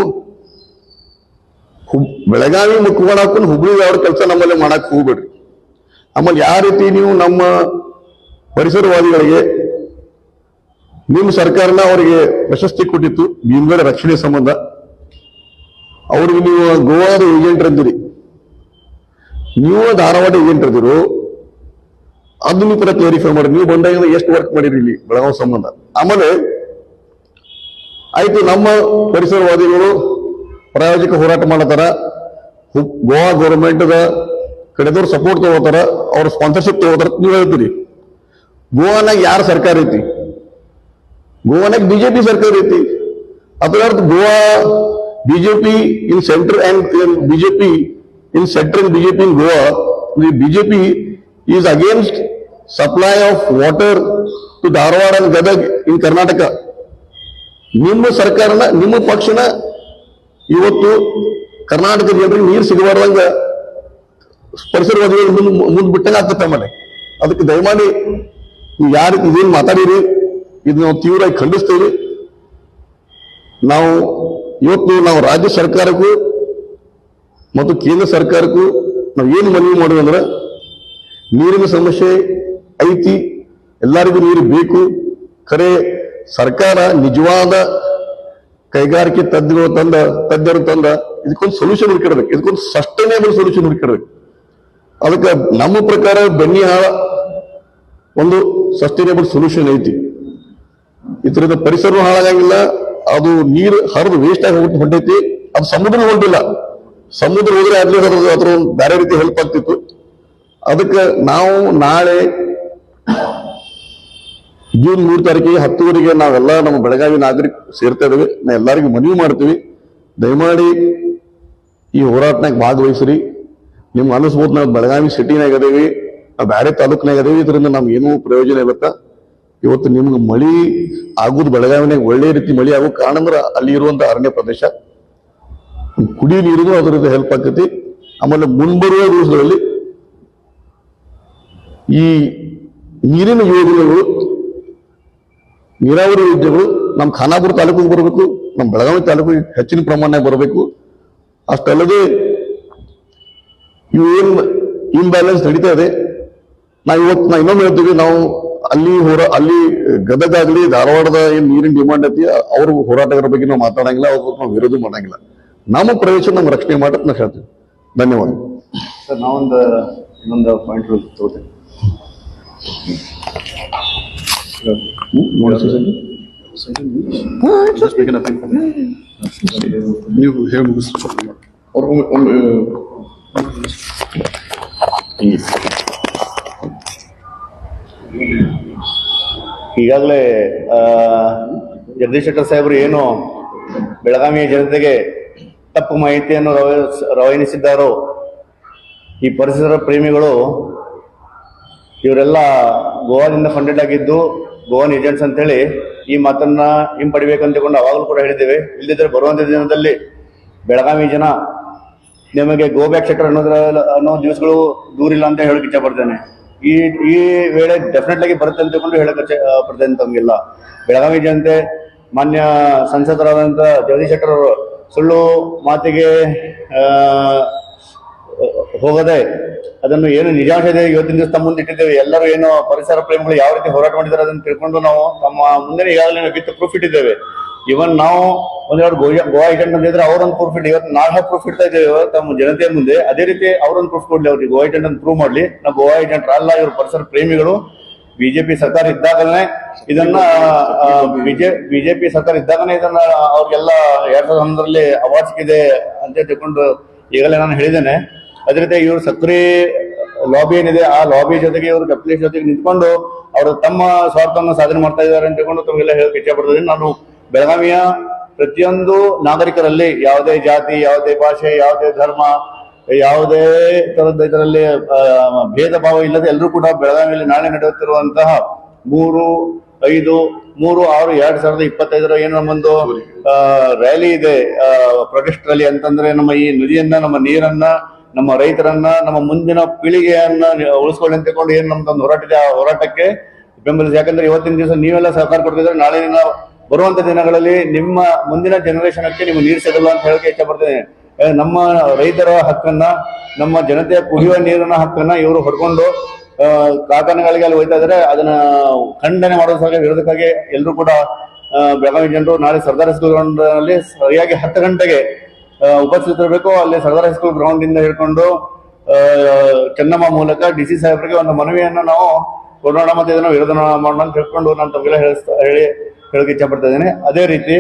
ಬೆಳಗಾವಿ ಮುಖ ಮಾಡಾಕೊಂಡು ಹುಬ್ಳಿ ಅವ್ರ ಕೆಲಸ ನಮ್ಮಲ್ಲಿ ಮಾಡಕ್ ಹೋಗ್ಬೇಡ್ರಿ. ಆಮೇಲೆ ಯಾವ ರೀತಿ ನೀವು ನಮ್ಮ ಪರಿಸರವಾದಿಗಳಿಗೆ ನಿಮ್ಮ ಸರ್ಕಾರನ ಅವರಿಗೆ ಪ್ರಶಸ್ತಿ ಕೊಟ್ಟಿತ್ತು ಭೀಮಗಡ ರಕ್ಷಣೆ ಸಂಬಂಧ, ಅವ್ರಿಗೆ ನೀವು ಗೋವಾದ ಏಜೆಂಟ್ ಅಂದಿರಿ, ನೀವು ಧಾರವಾಡ ಏಜೆಂಟ್ ಅಂದಿರು, ಅದು ನೀವು ಕೂಡ ಕ್ಲಾರಿಫೈ ಮಾಡಿ. ನೀವು ಬಂದಾಗ ಎಷ್ಟು ವರ್ಕ್ ಮಾಡಿರಿ ಇಲ್ಲಿ ಬೆಳಗಾವಿ ಸಂಬಂಧ. ಆಮೇಲೆ ಆಯ್ತು, ನಮ್ಮ ಪರಿಸರವಾದಿಗಳು ಪ್ರಾಯೋಜಿಕ ಹೋರಾಟ ಮಾಡತಾರ, ಗೋವಾ ಗೌರ್ಮೆಂಟ್ ಕಡೆದವ್ರು ಸಪೋರ್ಟ್ ತಗೋತಾರ, ಅವ್ರ ಸ್ಪಾನ್ಸರ್ಶಿಪ್ ತಗೋತಾರ. ನೀವು ಹೇಳ್ತೀರಿ ಗೋವಾನಾಗ ಯಾರ ಸರ್ಕಾರ ಐತಿ? ಗೋವಾನಾಗ ಬಿಜೆಪಿ ಸರ್ಕಾರ ಐತಿ. ಅದರ ಅರ್ಥ Goa BJP in centre and BJP in centre and BJP in Goa. BJP is against supply of water to Dharwad and Gadag in Karnataka. ನಿಮ್ಮ ಸರ್ಕಾರನ, ನಿಮ್ಮ ಪಕ್ಷನ ಇವತ್ತು ಕರ್ನಾಟಕದ ಜನರಿಗೆ ನೀರು ಸಿಗಬಾರ್ದಂಗ ಪರಿಸರವಾದಿಗಳು ಮುಂದ್ ಬಿಟ್ಟಂಗ ಆಗ್ತದೆ ಆಮೇಲೆ. ಅದಕ್ಕೆ ದಯಮಾಡಿ ನೀವು ಯಾರು ಇದೇನು ಮಾತಾಡಿರಿ ಇದು ನಾವು ತೀವ್ರವಾಗಿ ಖಂಡಿಸ್ತೇವೆ. ಇವತ್ತು ನಾವು ರಾಜ್ಯ ಸರ್ಕಾರಕ್ಕೂ ಮತ್ತು ಕೇಂದ್ರ ಸರ್ಕಾರಕ್ಕೂ ನಾವು ಏನು ಮನವಿ ಮಾಡೋದಂದ್ರೆ, ನೀರಿನ ಸಮಸ್ಯೆ ಐತಿ, ಎಲ್ಲರಿಗೂ ನೀರು ಬೇಕು. ಖರೆ ಸರ್ಕಾರ ನಿಜವಾದ ಕೈಗಾರಿಕೆ ತಜ್ಞರು ತಂದ ಇದಕ್ಕೊಂದು ಸೊಲ್ಯೂಷನ್ ಹುಡುಕಿಡ್ಬೇಕು, ಇದಕ್ಕೊಂದು ಸಸ್ಟೈನೇಬಲ್ ಸೊಲ್ಯೂಷನ್ ಹುಡುಕಿಡ್ಬೇಕು. ಅದಕ್ಕೆ ನಮ್ಮ ಪ್ರಕಾರ ಬೆಣ್ಣಿಹಾಳ ಒಂದು ಸಸ್ಟೈನೇಬಲ್ ಸೊಲ್ಯೂಷನ್ ಐತಿ. ಇದರಿಂದ ಪರಿಸರ ಹಾಳಾಗಂಗಿಲ್ಲ, ಅದು ನೀರು ಹರಿದು ವೇಸ್ಟ್ ಆಗಿ ಹೊಂಟೈತಿ. ಅದು ಸಮುದ್ರ ಹೊಂಟಿಲ್ಲ, ಸಮುದ್ರ ಹೋದ್ರೆ ಅದ್ರ ಬೇರೆ ರೀತಿ ಹೆಲ್ಪ್ ಆಗ್ತಿತ್ತು. ಅದಕ್ಕೆ ನಾವು ನಾಳೆ ಜೂನ್ 3 ತಾರೀಕಿಗೆ 10 ನಾವೆಲ್ಲ ನಮ್ಮ ಬೆಳಗಾವಿ ನಾಗರಿಕ ಸೇರ್ತಾ ಇದ್ದೇವೆ. ನಾ ಎಲ್ಲರಿಗೂ ಮನವಿ ಮಾಡ್ತೀವಿ, ದಯಮಾಡಿ ಈ ಹೋರಾಟನಾಗ ಭಾಗವಹಿಸ್ರಿ. ನಿಮ್ಗೆ ಅನಿಸ್ಬೋದು ನಾವು ಬೆಳಗಾವಿ ಸಿಟಿನಾಗ ಅದೇವಿ, ನಾವು ಬೇರೆ ತಾಲೂಕಿನಾಗ ಅದೇವಿ, ಇದರಿಂದ ನಮ್ಗೆ ಏನೂ ಪ್ರಯೋಜನ ಇಲ್ಲತ್ತ. ಇವತ್ತು ನಿಮ್ಗೆ ಮಳಿ ಆಗುದು ಬೆಳಗಾವಿನಾಗ ಒಳ್ಳೆ ರೀತಿ ಮಳಿ ಆಗೋ ಕಾರಣ ಅಂದ್ರೆ ಅಲ್ಲಿ ಇರುವಂತ ಅರಣ್ಯ ಪ್ರದೇಶ, ಕುಡಿಯೋ ನೀರಿಗೂ ಅದರಿಂದ ಹೆಲ್ಪ್ ಆಗ್ತೈತಿ. ಆಮೇಲೆ ಮುಂಬರುವ ದಿವಸಗಳಲ್ಲಿ ಈ ನೀರಿನ ಯೋಜನೆಗಳು, ನೀರಾವರಿ ಯೋಜನೆಗಳು ನಮ್ಮ ಖಾನಾಪುರ ತಾಲೂಕಿಗೆ ಬರಬೇಕು, ನಮ್ಮ ಬೆಳಗಾವಿ ತಾಲೂಕಿಗೆ ಹೆಚ್ಚಿನ ಪ್ರಮಾಣದಾಗ ಬರಬೇಕು. ಅಷ್ಟಲ್ಲದೆ ಇವೇನು ಇಂಬ್ಯಾಲೆನ್ಸ್ ನಡೀತಾ ಇದೆ, ನಾ ಇನ್ನೊಮ್ಮೆ ಹೇಳ್ತೀವಿ, ನಾವು ಅಲ್ಲಿ ಗದಗ ಆಗಲಿ ಧಾರವಾಡದ ಏನ್ ನೀರಿನ ಡಿಮಾಂಡ್ ಐತಿ ಅವ್ರ ಹೋರಾಟಗಾರ ಬಗ್ಗೆ ನಾವು ಮಾತಾಡಂಗಿಲ್ಲ, ಅವ್ರ ನಾವು ವಿರೋಧ ಮಾಡಂಗಿಲ್ಲ. ನಮ್ಮ ಪ್ರವೇಶ ನಮ್ಮ ರಕ್ಷಣೆ ಮಾಡಕ್ ನಾವು ಹೇಳ್ತೀವಿ. ಧನ್ಯವಾದ ಸರ್. ಇನ್ನೊಂದು ಪಾಯಿಂಟ್ ತಗೋತೇನೆ. ನೀವು ಹೇಳಿ ಮುಗಿಸ್ ಈಗಾಗಲೇ ಜಗದೀಶ್ ಶೆಟ್ಟರ್ ಸಾಹೇಬರು ಏನು ಬೆಳಗಾವಿಯ ಜನತೆಗೆ ತಪ್ಪು ಮಾಹಿತಿಯನ್ನು ರವಾನಿಸಿದ್ದಾರೋ, ಈ ಪರಿಸರ ಪ್ರೇಮಿಗಳು ಇವರೆಲ್ಲ ಗೋವಾದಿಂದ ಫಂಡೆಡ್ ಆಗಿದ್ದು ಗೋವಾನ್ ಏಜೆಂಟ್ಸ್ ಅಂತ ಹೇಳಿ ಈ ಮಾತನ್ನ ಹಿಂಪಡಿಬೇಕಂತಕೊಂಡು ಅವಾಗಲೂ ಕೂಡ ಹೇಳಿದ್ದೇವೆ. ಇಲ್ಲದಿದ್ದರೆ ಬರುವಂತ ದಿನದಲ್ಲಿ ಬೆಳಗಾವಿ ಜನ ನಿಮಗೆ ಗೋ ಬ್ಯಾಕ್ ಶೆಟ್ಟರ್ ಅನ್ನೋ ದಿವಸಗಳು ದೂರಿಲ್ಲ ಅಂತ ಹೇಳಕ್ ಇಚ್ಛೆ ಪಡ್ತೇನೆ. ಈ ವೇಳೆ ಡೆಫಿನೆಟ್ ಆಗಿ ಬರುತ್ತೆ ಅಂತಕೊಂಡು ಹೇಳಕ್ ಪಡ್ತೇನೆ ತಮಗೆಲ್ಲ. ಬೆಳಗಾವಿ ಜನತೆ ಮಾನ್ಯ ಸಂಸದರಾದಂತ ಜಗದೀಶ್ ಶೆಟ್ಟರ್ ಅವರು ಸುಳ್ಳು ಮಾತಿಗೆ ಹೋಗದೆ ಅದನ್ನು ಏನು ನಿಜಾಂಶ ಇದೆ ಇವತ್ತಿನ ದಿವಸ ತಮ್ಮ ಮುಂದೆ ಇಟ್ಟಿದ್ದೇವೆ. ಎಲ್ಲರೂ ಏನು ಪರಿಸರ ಪ್ರೇಮಿಗಳು ಯಾವ ರೀತಿ ಹೋರಾಟ ಮಾಡಿದ್ದಾರೆ ಅದನ್ನು ತಿಳ್ಕೊಂಡು ನಾವು ತಮ್ಮ ಮುಂದೆ ಈಗಾಗಲೇ ವಿತ್ ಪ್ರೂಫ್ ಇಟ್ಟಿದ್ದೇವೆ. ಇವನ್ ನಾವು ಒಂದೆರಡು ಗೋವಾ ಏಜೆಂಟ್ ಅಂತ ಇದ್ರೆ ಅವರೊಂದು ಪ್ರೂಫ್ ಇಟ್ಟು ಇವತ್ತು ನಾಳೆ ಪ್ರೂಫ್ ಇಡ್ತಾ ಇದ್ದೇವೆ ತಮ್ಮ ಜನತೆಯ ಮುಂದೆ. ಅದೇ ರೀತಿ ಅವರೊಂದು ಪ್ರೂಫ್ ಕೊಡ್ಲಿ, ಅವ್ರಿಗೆ ಗೋವಾ ಏಜೆಂಟ್ ಅಂತ ಪ್ರೂವ್ ಮಾಡ್ಲಿ. ನಾವು ಗೋವಾ ಏಜೆಂಟ್ ಅಲ್ಲ, ಇವರು ಪರಿಸರ ಪ್ರೇಮಿಗಳು. ಬಿಜೆಪಿ ಸರ್ಕಾರ ಇದ್ದಾಗಲೇ ಇದನ್ನ ಬಿಜೆಪಿ ಸರ್ಕಾರ ಇದ್ದಾಗನೇ ಇದನ್ನ ಅವ್ರಿಗೆಲ್ಲ 2011ರಲ್ಲಿ ಅವಾರ್ಡ್ ಸಿಕ್ಕಿದೆ ಅಂತ ತಿಳ್ಕೊಂಡು ಈಗಲೇ ನಾನು ಹೇಳಿದ್ದೇನೆ. ಅದೇ ರೀತಿ ಇವರು ಸಕ್ರಿ ಲಾಬಿ ಏನಿದೆ ಆ ಲಾಬಿ ಜೊತೆಗೆ ಇವರು ಕಪಿಲೇಶ್ ಜೊತೆಗೆ ನಿಂತ್ಕೊಂಡು ಅವರು ತಮ್ಮ ಸ್ವಾರ್ಥವನ್ನು ಸಾಧನೆ ಮಾಡ್ತಾ ಇದ್ದಾರೆ ಅಂತ ತಿಳ್ಕೊಂಡು ತಮಗೆಲ್ಲ ಹೇಳಕ್ಕೆ ಇಚ್ಛೆ ಪಡ್ತೀನಿ. ನಾನು ಬೆಳಗಾವಿಯ ಪ್ರತಿಯೊಂದು ನಾಗರಿಕರಲ್ಲಿ ಯಾವುದೇ ಜಾತಿ, ಯಾವುದೇ ಭಾಷೆ, ಯಾವುದೇ ಧರ್ಮ, ಯಾವುದೇ ತರದ ಇದರಲ್ಲಿ ಭೇದ ಭಾವ ಇಲ್ಲದೆ ಎಲ್ಲರೂ ಕೂಡ ಬೆಳಗಾವಿಯಲ್ಲಿ ನಾಳೆ ನಡೆಯುತ್ತಿರುವಂತಹ 3/5/3/6/2025 ಏನು ನಮ್ಮೊಂದು ರ್ಯಾಲಿ ಇದೆ, ಪ್ರೊಟೆಸ್ಟ್ ರ್ಯಾಲಿ ಅಂತಂದ್ರೆ ನಮ್ಮ ಈ ನದಿಯನ್ನ, ನಮ್ಮ ನೀರನ್ನ, ನಮ್ಮ ರೈತರನ್ನ, ನಮ್ಮ ಮುಂದಿನ ಪೀಳಿಗೆಯನ್ನ ಉಳಿಸ್ಕೊಳ್ಳಿ ಅಂತ ತಿಳ್ಕೊಂಡು ಏನು ನಮ್ದೊಂದು ಹೋರಾಟ ಇದೆ, ಆ ಹೋರಾಟಕ್ಕೆ ಬೆಂಬಲಿಸಿ. ಯಾಕಂದ್ರೆ ಇವತ್ತಿನ ದಿವಸ ನೀವೆಲ್ಲ ಸಹಕಾರ ಕೊಡ್ತಿದ್ರೆ ನಾಳೆ ಬರುವಂತ ದಿನಗಳಲ್ಲಿ ನಿಮ್ಮ ಮುಂದಿನ ಜನರೇಷನ್ಗೆ ನೀವು ನೀರು ಸಿಗಲ್ಲ ಅಂತ ಹೇಳಕ್ಕೆ ಇಚ್ಛೆ ಪಡ್ತೇನೆ. ನಮ್ಮ ರೈತರ ಹಕ್ಕನ್ನ, ನಮ್ಮ ಜನತೆಯ ಕುಡಿಯುವ ನೀರಿನ ಹಕ್ಕನ್ನ ಇವರು ಹೊಡ್ಕೊಂಡು ಕಾರ್ಖಾನೆಗಳಿಗೆ ಅಲ್ಲಿ ಹೋಯ್ತಾ ಇದ್ದಾರೆ. ಅದನ್ನ ಖಂಡನೆ ಮಾಡೋದಕ್ಕಾಗಿ, ವಿರೋಧಕ್ಕಾಗಿ ಎಲ್ಲರೂ ಕೂಡ ಬೆಳಗಾವಿ ಜನರು ನಾಳೆ ಸರ್ದಾರ್ ಹೈಸ್ಕೂಲ್ ಗ್ರೌಂಡ್ ನಲ್ಲಿ ಸರಿಯಾಗಿ 10 ಗಂಟೆಗೆ ಉಪಸ್ಥಿತರಿರಬೇಕು. ಅಲ್ಲಿ ಸರ್ದಾರ್ ಹೈಸ್ಕೂಲ್ ಗ್ರೌಂಡ್ ಇಂದ ಹಿಡ್ಕೊಂಡು ಚೆನ್ನಮ್ಮ ಮೂಲಕ DC ಸಾಹೇಬರಿಗೆ ಒಂದು ಮನವಿಯನ್ನು ನಾವು ಕೊಡೋಣ, ಮತ್ತೆ ಇದನ್ನ ವಿರೋಧ ಮಾಡೋಣ ಅಂತ ಹೇಳ್ಕೊಂಡು ನಾನು ತಮಗೆಲ್ಲ ಹೇಳಕ್ಕೆ इच्छा पड़ता है. अदे रीति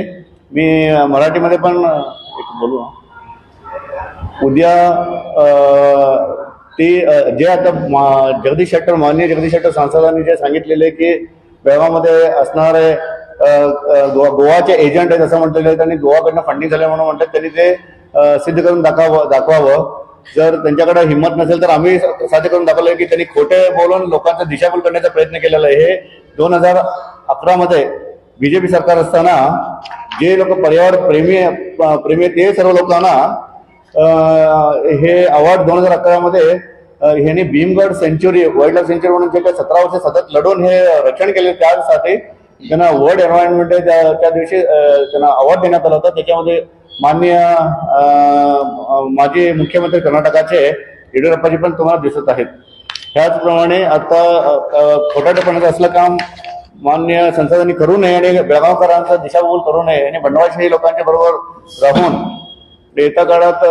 मी मराठीमध्ये पण एक बोलू. उद्या ती जे आता जगदीश शेट्टर, माननीय जगदीश शेट्टर सांसदांनी जे सांगितलेले की बेळगावमध्ये असणारे गोवाचे एजंट आहेत असं म्हटलेलं आहे आणि गोवाकडनं फंडिंग झालं म्हणून म्हणतात. त्यांनी ते सिद्ध करून दाखवावं. जर त्यांच्याकडे हिंमत नसेल तर आम्ही साध्य करून दाखवलंय की त्यांनी खोटे बोलून लोकांचा दिशाभूल करण्याचा प्रयत्न केलेला आहे. हे 2011 मध्ये बीजेपी सरकार असताना जे लोक पर्यावरण प्रेमी ते सर्व लोकांना हे अवॉर्ड 2011 मध्ये ह्यांनी Bhimgad sanctuary, wildlife sanctuary म्हणून जे काही 17 वर्ष सतत लढून हे रक्षण केले त्यासाठी त्यांना वर्ल्ड एन्व्हायरमेंट त्या दिवशी त्यांना अवॉर्ड देण्यात आला होता. त्याच्यामध्ये माननीय माजी मुख्यमंत्री कर्नाटकाचे येडियुरप्पाजी पण तुम्हाला दिसत आहेत. त्याचप्रमाणे आता खोटाटेपणाचं असलं काम मान्य संसदांनी करू नये आणि बेळगावकरांचा दिशाभूल करू नये आणि बंडवाळशाही लोकांच्या बरोबर राहून येत्या काळात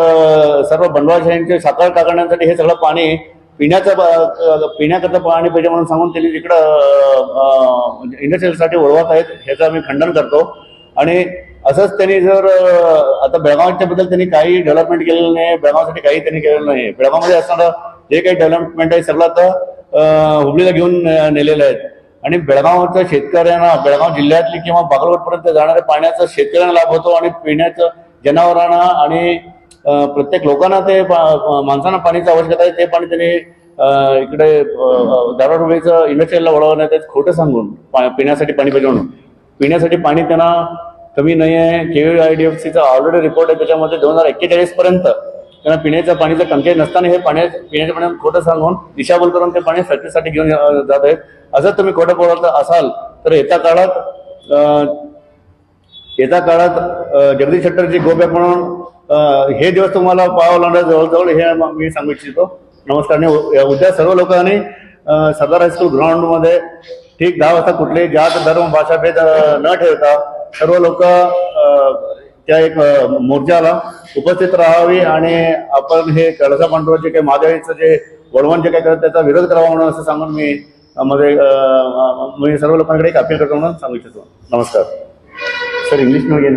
सर्व बंडवाळशाहींचे साकार टाकण्यासाठी हे सगळं पाणी पिण्याकरता पाणी पाहिजे म्हणून सांगून त्यांनी तिकडं इंडस्ट्रीसाठी वळवत आहेत. ह्याचं आम्ही खंडन करतो. आणि असंच त्यांनी जर आता बेळगावच्या बद्दल त्यांनी काही डेव्हलपमेंट केलेलं नाही, बेळगावसाठी काही त्यांनी केलेलं नाही. बेळगावमध्ये असणारं जे काही डेव्हलपमेंट आहे सगळं आता हुबळीला घेऊन नेलेलं आहे. आणि बेळगावच्या शेतकऱ्यांना, बेळगाव जिल्ह्यातली किंवा बागलकोटपर्यंत जाणाऱ्या पाण्याचा शेतकऱ्यांना लाभ होतो आणि पिण्याचं जनावरांना आणि प्रत्येक लोकांना ते माणसांना पाण्याची आवश्यकता आहे. ते पाणी त्यांनी इकडे धारवाड हुबळीचं इंडस्ट्रीला वळवण्यात खोटं सांगून पिण्यासाठी पाणी पाहिजे म्हणून. पिण्यासाठी पाणी त्यांना कमी नाही आहे. KVIDFCचा ऑलरेडी रिपोर्ट आहे, त्याच्यामध्ये 2041 पर्यंत त्यांना पिण्याच्या पाणीचं टंचाई नसताना हे पिण्याच्या पाण्यात खोटं सांगून दिशाभूल करून ते पाणी फॅक्टरीसाठी घेऊन जात आहेत. असं तुम्ही खोटं बोलत असाल तर येत्या काळात जगदीश शेट्टरजी गो बॅक म्हणून हे दिवस तुम्हाला पाहावं लागणार जवळजवळ, हे मी सांगू इच्छितो. नमस्कार. आणि उद्या सर्व लोकांनी सरदार हायस्कूल ग्राउंड मध्ये ठीक 10 वाजता कुठलेही जात, धर्म, भाषाभेद न ठेवता सर्व लोक त्या एक मोर्चाला उपस्थित राहावी आणि आपण हे कळसा पांडुरंगाचे काही महादेवीचं जे वळवण जे काही करत त्याचा विरोध करावा म्हणून असं सांगून मी सर्व लोकांकडे एक अपील करतो म्हणून सांगू इच्छितो. नमस्कार सर. इंग्लिश मध्ये